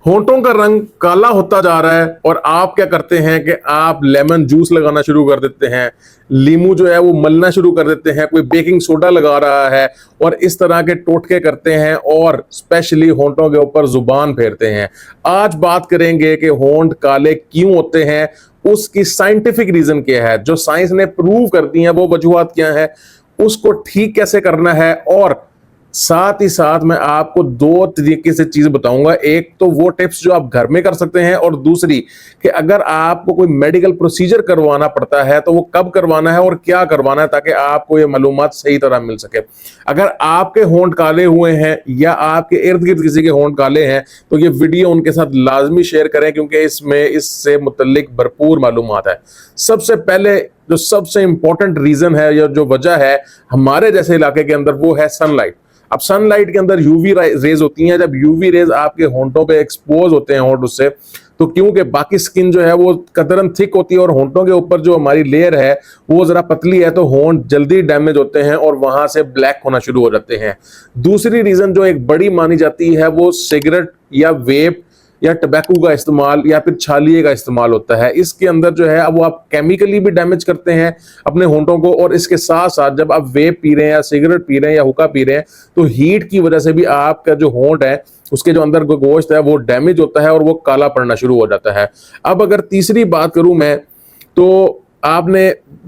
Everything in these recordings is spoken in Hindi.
होंठों का रंग काला होता जा रहा है और आप क्या करते हैं कि आप लेमन जूस लगाना शुरू कर देते हैं, लीमू जो है वो मलना शुरू कर देते हैं, कोई बेकिंग सोडा लगा रहा है और इस तरह के टोटके करते हैं और स्पेशली होंठों के ऊपर जुबान फेरते हैं। आज बात करेंगे कि होंठ काले क्यों होते हैं, उसकी साइंटिफिक रीजन क्या है, जो साइंस ने प्रूव कर दी है वो वजूहत क्या है, उसको ठीक कैसे करना है, और साथ ही साथ मैं आपको दो तरीके से चीज बताऊंगा। एक तो वो टिप्स जो आप घर में कर सकते हैं और दूसरी कि अगर आपको कोई मेडिकल प्रोसीजर करवाना पड़ता है तो वो कब करवाना है और क्या करवाना है, ताकि आपको ये मालूमात सही तरह मिल सके। अगर आपके होंठ काले हुए हैं या आपके इर्द गिर्द किसी के होंठ काले हैं तो ये वीडियो उनके साथ लाजमी शेयर करें, क्योंकि इसमें इससे मुतल्लिक भरपूर मालूमात है। सबसे पहले जो सबसे इंपॉर्टेंट रीजन है या जो वजह है हमारे जैसे इलाके के अंदर, वो है सनलाइट। अब सनलाइट के अंदर यूवी रेज होती हैं। जब यूवी रेज आपके होंठों पे एक्सपोज होते हैं होंठ उससे, तो क्योंकि बाकी स्किन जो है वो कतरन थिक होती है और होंठों के ऊपर जो हमारी लेयर है वो जरा पतली है, तो होंठ जल्दी डैमेज होते हैं और वहां से ब्लैक होना शुरू हो जाते हैं। दूसरी रीजन जो एक बड़ी मानी जाती है वो सिगरेट या वेप या टबैको का इस्तेमाल या फिर छालिए का इस्तेमाल होता है। इसके अंदर जो है वो आप केमिकली भी डैमेज करते हैं अपने होंठों को, और इसके साथ साथ जब आप वेप पी रहे हैं या सिगरेट पी रहे हैं या हुक्का पी रहे हैं तो हीट की वजह से भी आपका जो होंठ है उसके जो अंदर गोश्त है वो डैमेज होता है और वो काला पड़ना शुरू हो जाता है। अब अगर तीसरी बात करूं मैं, तो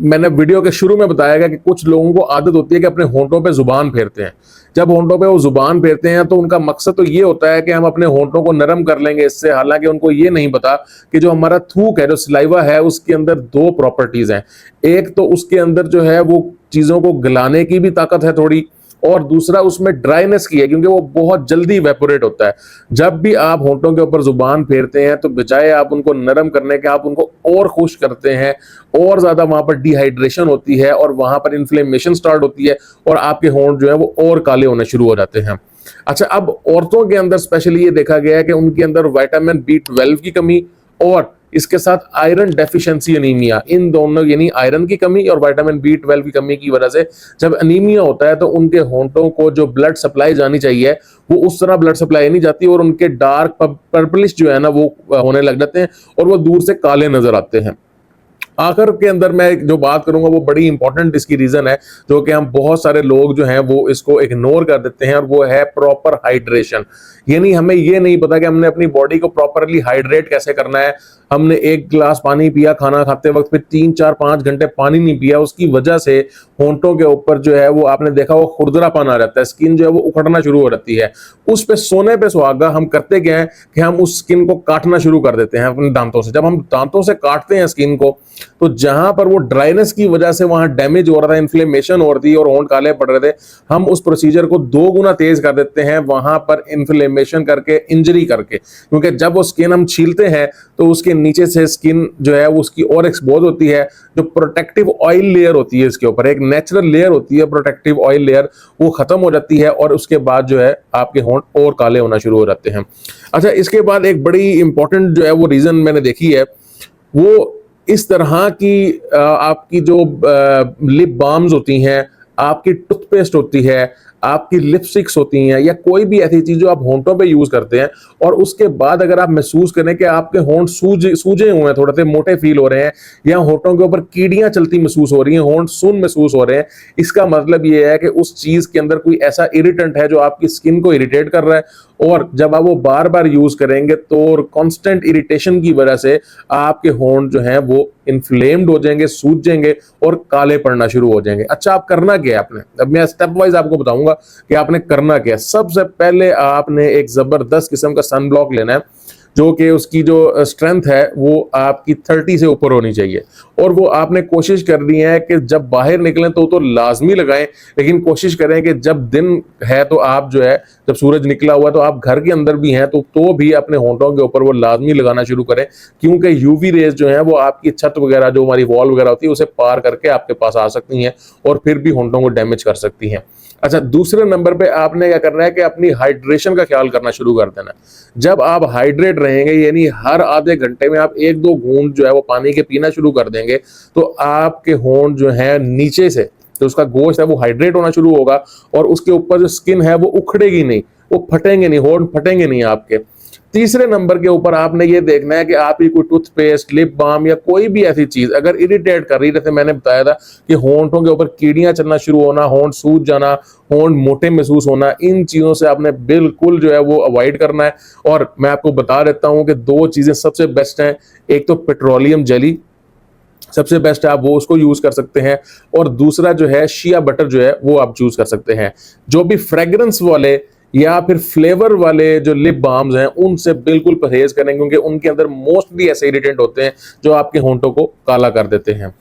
मैंने वीडियो के शुरू में बताया गया कि कुछ लोगों को आदत होती है कि अपने होंठों पे जुबान फेरते हैं। जब होंठों पे वो जुबान फेरते हैं तो उनका मकसद तो ये होता है कि हम अपने होंठों को नरम कर लेंगे इससे, हालांकि उनको ये नहीं पता कि जो हमारा थूक है, जो सलाइवा है, उसके अंदर दो प्रॉपर्टीज हैं। एक तो उसके अंदर जो है वो चीजों को गलाने की भी ताकत है थोड़ी, और दूसरा उसमें ड्राइनेस की है, क्योंकि वो बहुत जल्दी इवेपोरेट होता है। जब भी आप होंठों के ऊपर जुबान फेरते हैं तो बजाय आप उनको नरम करने के, आप उनको और खुश करते हैं, और ज्यादा वहां पर डिहाइड्रेशन होती है और वहां पर इन्फ्लेमेशन स्टार्ट होती है और आपके होंठ जो है वो और काले होने शुरू हो जाते हैं। अच्छा, अब औरतों के अंदर स्पेशली ये देखा गया है कि उनके अंदर विटामिन B12 की कमी और इसके साथ आयरन डेफिशिएंसी एनीमिया, इन दोनों यानी आयरन की कमी और विटामिन B12 की कमी की वजह से जब एनीमिया होता है तो उनके होंठों को जो ब्लड सप्लाई जानी चाहिए वो उस तरह ब्लड सप्लाई नहीं जाती और उनके डार्क पर्पलिश जो है ना वो होने लग जाते हैं और वो दूर से काले नजर आते हैं। आखिर के अंदर मैं जो बात करूंगा वो बड़ी इंपॉर्टेंट इसकी रीजन है, जो कि हम बहुत सारे लोग जो हैं वो इसको इग्नोर कर देते हैं, और वो है प्रॉपर हाइड्रेशन। यानी हमें ये नहीं पता कि हमने अपनी बॉडी को प्रॉपरली हाइड्रेट कैसे करना है। हमने एक गिलास पानी पिया खाना खाते वक्त, फिर 3 4 5 घंटे पानी नहीं पिया, उसकी वजह से होंठों के ऊपर जो है वो आपने देखा वो खुरदरापन आ जाता है, स्किन जो है वो उखड़ना शुरू हो जाती है। उस पे सोने पे सुहागा हम करते क्या है कि हम उस स्किन को काटना शुरू कर देते हैं अपने दांतों से। जब हम दांतों से काटते हैं स्किन को तो जहां पर वो ड्राइनेस की वजह से वहां डैमेज हो रहा था, इन्फ्लेमेशन हो रही थी और होंठ काले पड़ रहे थे, हम उस प्रोसीजर को 2 गुना तेज कर देते हैं वहां पर इन्फ्लेमेशन करके, इंजरी करके। क्योंकि जब वो स्किन हम छीलते हैं तो उसके नीचे से स्किन जो है उसकी और एक्सपोज होती है। जो प्रोटेक्टिव ऑयल लेयर होती है इसके ऊपर, एक नेचुरल लेयर होती है प्रोटेक्टिव ऑयल लेयर, वो खत्म हो जाती है और उसके बाद जो है आपके होंठ और काले होना शुरू हो जाते हैं। अच्छा, इसके बाद एक बड़ी इंपॉर्टेंट जो है वो रीजन मैंने देखी है, वो इस तरह की आपकी जो लिप बाम्स होती हैं, आपकी टूथपेस्ट होती है, आपकी लिपस्टिक्स होती हैं, या कोई भी ऐसी चीज जो आप होंठों पे यूज करते हैं और उसके बाद अगर आप महसूस करें कि आपके होंठ सूजे हुए हैं, थोड़े से मोटे फील हो रहे हैं, या होंठों के ऊपर कीड़ियां चलती महसूस हो रही हैं, होंठ सुन्न महसूस हो रहे हैं, इसका मतलब ये है कि उस चीज के अंदर कोई ऐसा इरिटेंट है जो आपकी स्किन को इरिटेट कर रहा है। और जब आप वो बार बार यूज करेंगे तो कांस्टेंट इरिटेशन की वजह से आपके होंठ जो हैं वो इन्फ्लेम्ड हो जाएंगे, सूज जाएंगे और काले पड़ना शुरू हो जाएंगे। अच्छा, आप करना क्या है आपने, अब मैं स्टेप वाइज आपको बताऊंगा कि आपने करना क्या है। सबसे पहले आपने एक जबरदस्त किस्म का सन ब्लॉक लेना है, जो कि उसकी जो स्ट्रेंथ है वो आपकी 30 से ऊपर होनी चाहिए, और वो आपने कोशिश करनी है कि जब बाहर निकलें तो लाजमी लगाएं, लेकिन कोशिश करें कि जब दिन है तो आप जो है, जब सूरज निकला हुआ तो आप घर के अंदर भी हैं तो भी अपने होंठों के ऊपर वो लाजमी लगाना शुरू करें, क्योंकि यूवी रेज जो है वो आपकी छत वगैरह, जो हमारी वॉल वगैरह होती है, उसे पार करके आपके पास आ सकती हैं और फिर भी होंठों को डैमेज कर सकती हैं। अच्छा, दूसरे नंबर पे आपने क्या करना है कि अपनी हाइड्रेशन का ख्याल करना शुरू कर देना है। जब आप हाइड्रेट रहेंगे, यानी हर आधे घंटे में आप 1 2 घूंट जो है वो पानी के पीना शुरू कर देंगे, तो आपके होंठ जो है नीचे से जो उसका गोश्त है वो हाइड्रेट होना शुरू होगा और उसके ऊपर जो स्किन है वो उखड़ेगी नहीं, वो फटेंगे नहीं, होंठ फटेंगे नहीं आपके। तीसरे नंबर के ऊपर आपने ये देखना है कि आपकी कोई टूथपेस्ट, लिप बाम या कोई भी ऐसी चीज अगर इरिटेट कर रही, जैसे मैंने बताया था कि होंठों के ऊपर कीड़ियां चलना शुरू होना, होंठ सूज जाना, होंठ मोटे महसूस होना, इन चीजों से आपने बिल्कुल जो है वो अवॉइड करना है। और मैं आपको बता देता हूं कि दो चीजें सबसे बेस्ट हैं, एक तो पेट्रोलियम जेली सबसे बेस्ट है, आप वो उसको यूज कर सकते हैं, और दूसरा जो है शिया बटर जो है वो आप चूज कर सकते हैं। जो भी फ्रेग्रेंस वाले या फिर फ्लेवर वाले जो लिप बाम्स हैं उनसे बिल्कुल परहेज करें, क्योंकि उनके अंदर मोस्टली ऐसे इरिटेंट होते हैं जो आपके होंठों को काला कर देते हैं।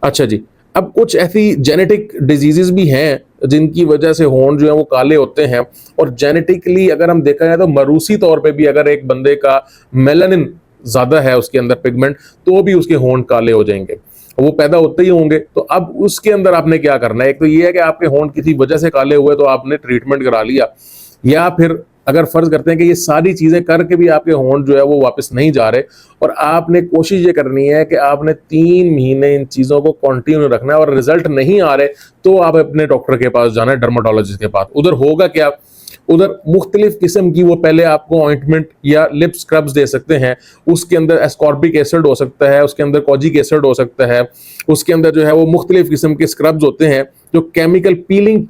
अच्छा जी, अब कुछ ऐसी जेनेटिक डिजीजेस भी हैं जिनकी वजह से होंठ जो है वो काले होते हैं, और जेनेटिकली अगर हम देखा जाए तो मरूसी तौर पे भी अगर एक बंदे का मेलानिन ज्यादा है उसके अंदर पिगमेंट, तो भी उसके होंठ काले हो जाएंगे, वो पैदा होते ही होंगे। तो अब उसके अंदर आपने क्या करना है, एक तो ये है कि आपके होंठ किसी वजह से काले हुए तो आपने ट्रीटमेंट करा लिया, या फिर अगर फर्ज करते हैं कि ये सारी चीजें करके भी आपके होंठ जो है वो वापस नहीं जा रहे, और आपने कोशिश ये करनी है कि आपने 3 महीने इन चीजों को कंटिन्यू रखना है, और रिजल्ट नहीं आ रहे तो आप अपने डॉक्टर के पास जाना है, डर्माटोलॉजिस्ट के पास। उधर होगा क्या, उधर मुख्तलिफ किस्म की वो पहले आपको ऑइंटमेंट या लिप स्क्रब्स दे सकते हैं, उसके अंदर एस्कॉर्बिक एसिड हो सकता है, उसके अंदर कोजिक एसिड हो सकता है, उसके अंदर जो है वो मुख्तलिफ किस्म के स्क्रब्स होते हैं जो केमिकल पीलिंग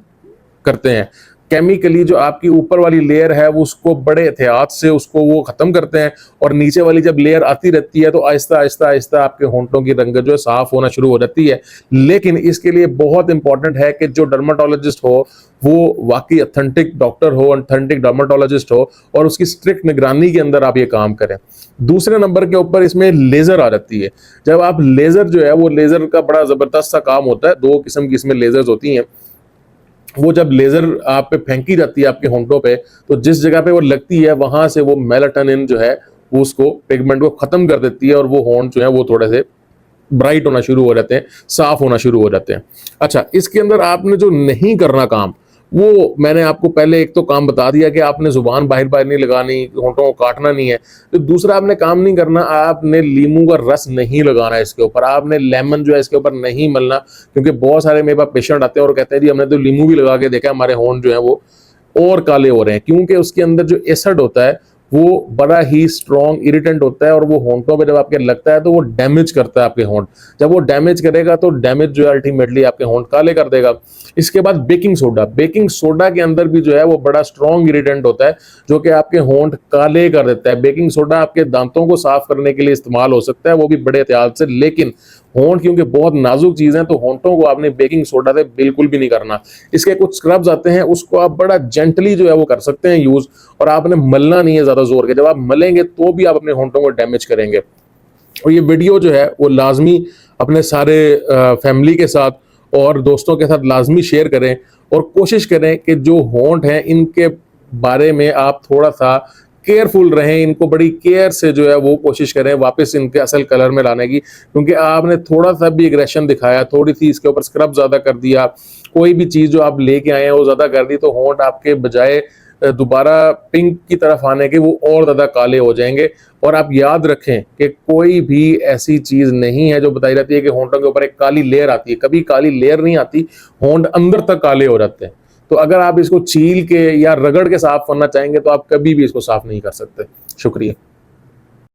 करते हैं, केमिकली जो आपकी ऊपर वाली लेयर है वो उसको बड़े एहतियात से उसको वो खत्म करते हैं, और नीचे वाली जब लेयर आती रहती है तो आहिस्ता आहिस्ता आहिस्ता आपके होंठों की रंगत जो है साफ होना शुरू हो जाती है। लेकिन इसके लिए बहुत इंपॉर्टेंट है कि जो डर्माटोलॉजिस्ट हो वो वाकई ऑथेंटिक डॉक्टर हो, ऑथेंटिक डर्माटोलॉजिस्ट हो, और उसकी स्ट्रिक्ट निगरानी के अंदर आप ये काम करें। दूसरे नंबर के ऊपर इसमें लेजर आ जाती है। जब आप लेजर जो है वो लेजर का बड़ा जबरदस्त सा काम होता है, 2 किस्म की इसमें लेजर्स होती हैं। वो जब लेजर आप पे फेंकी जाती है आपके होंठों पे, तो जिस जगह पे वो लगती है वहां से वो मेलाटोनिन जो है वो उसको पिगमेंट को खत्म कर देती है, और वो होंठ जो है वो थोड़े से ब्राइट होना शुरू हो जाते हैं, साफ होना शुरू हो जाते हैं। अच्छा, इसके अंदर आपने जो नहीं करना काम, वो मैंने आपको पहले एक तो काम बता दिया कि आपने जुबान बाहर बाहर नहीं लगानी, होंठों को काटना नहीं है। तो दूसरा आपने काम नहीं करना, आपने लीमू का रस नहीं लगाना इसके ऊपर, आपने लेमन जो है इसके ऊपर नहीं मलना, क्योंकि बहुत सारे मेरे पास पेशेंट आते हैं और कहते हैं जी हमने तो लीमू भी लगा के देखा, हमारे होंठ जो है वो और काले हो रहे हैं, क्योंकि उसके अंदर जो एसिड होता है वो बड़ा ही स्ट्रॉन्ग इरिटेंट होता है, और वो होंठों पे जब आपके लगता है तो वो डैमेज करता है आपके होंठ। जब वो डैमेज करेगा तो डैमेज जो है अल्टीमेटली आपके होंठ काले कर देगा। इसके बाद बेकिंग सोडा, बेकिंग सोडा के अंदर भी जो है वो बड़ा स्ट्रॉन्ग इरिटेंट होता है जो कि आपके होंठ काले कर देता है। बेकिंग सोडा आपके दांतों को साफ करने के लिए इस्तेमाल हो सकता है, वो भी बड़े एहतियात से, लेकिन होंठ क्योंकि बहुत नाजुक चीज है तो होंठों को आपने बेकिंग सोडा से बिल्कुल भी नहीं करना। इसके कुछ स्क्रब्स आते हैं, उसको आप बड़ा जेंटली जो है वो कर सकते हैं यूज, और आपने मलना नहीं है ज्यादा जोर के। जब आप मलेंगे तो भी आप अपने होंठों को डैमेज करेंगे। और ये वीडियो जो है वो लाजमी अपने सारे फैमिली के साथ और दोस्तों के साथ लाजमी शेयर करें, और कोशिश करें कि जो होंठ हैं इनके बारे में आप थोड़ा सा केयरफुल रहें, इनको बड़ी केयर से जो है वो कोशिश करें वापस इनके असल कलर में लाने की। क्योंकि आपने थोड़ा सा भी एग्रेशन दिखाया, थोड़ी सी इसके ऊपर स्क्रब ज्यादा कर दिया, कोई भी चीज जो आप लेके आए हैं वो ज्यादा कर दी, तो होंठ आपके बजाय दोबारा पिंक की तरफ आने के वो और ज्यादा काले हो जाएंगे। और आप याद रखें कि कोई भी ऐसी चीज नहीं है जो बताई जाती है कि होंठों के ऊपर एक काली लेयर आती है, कभी काली लेयर नहीं आती, होंठ अंदर तक काले हो जाते हैं। तो अगर आप इसको छील के या रगड़ के साफ करना चाहेंगे तो आप कभी भी इसको साफ नहीं कर सकते। शुक्रिया।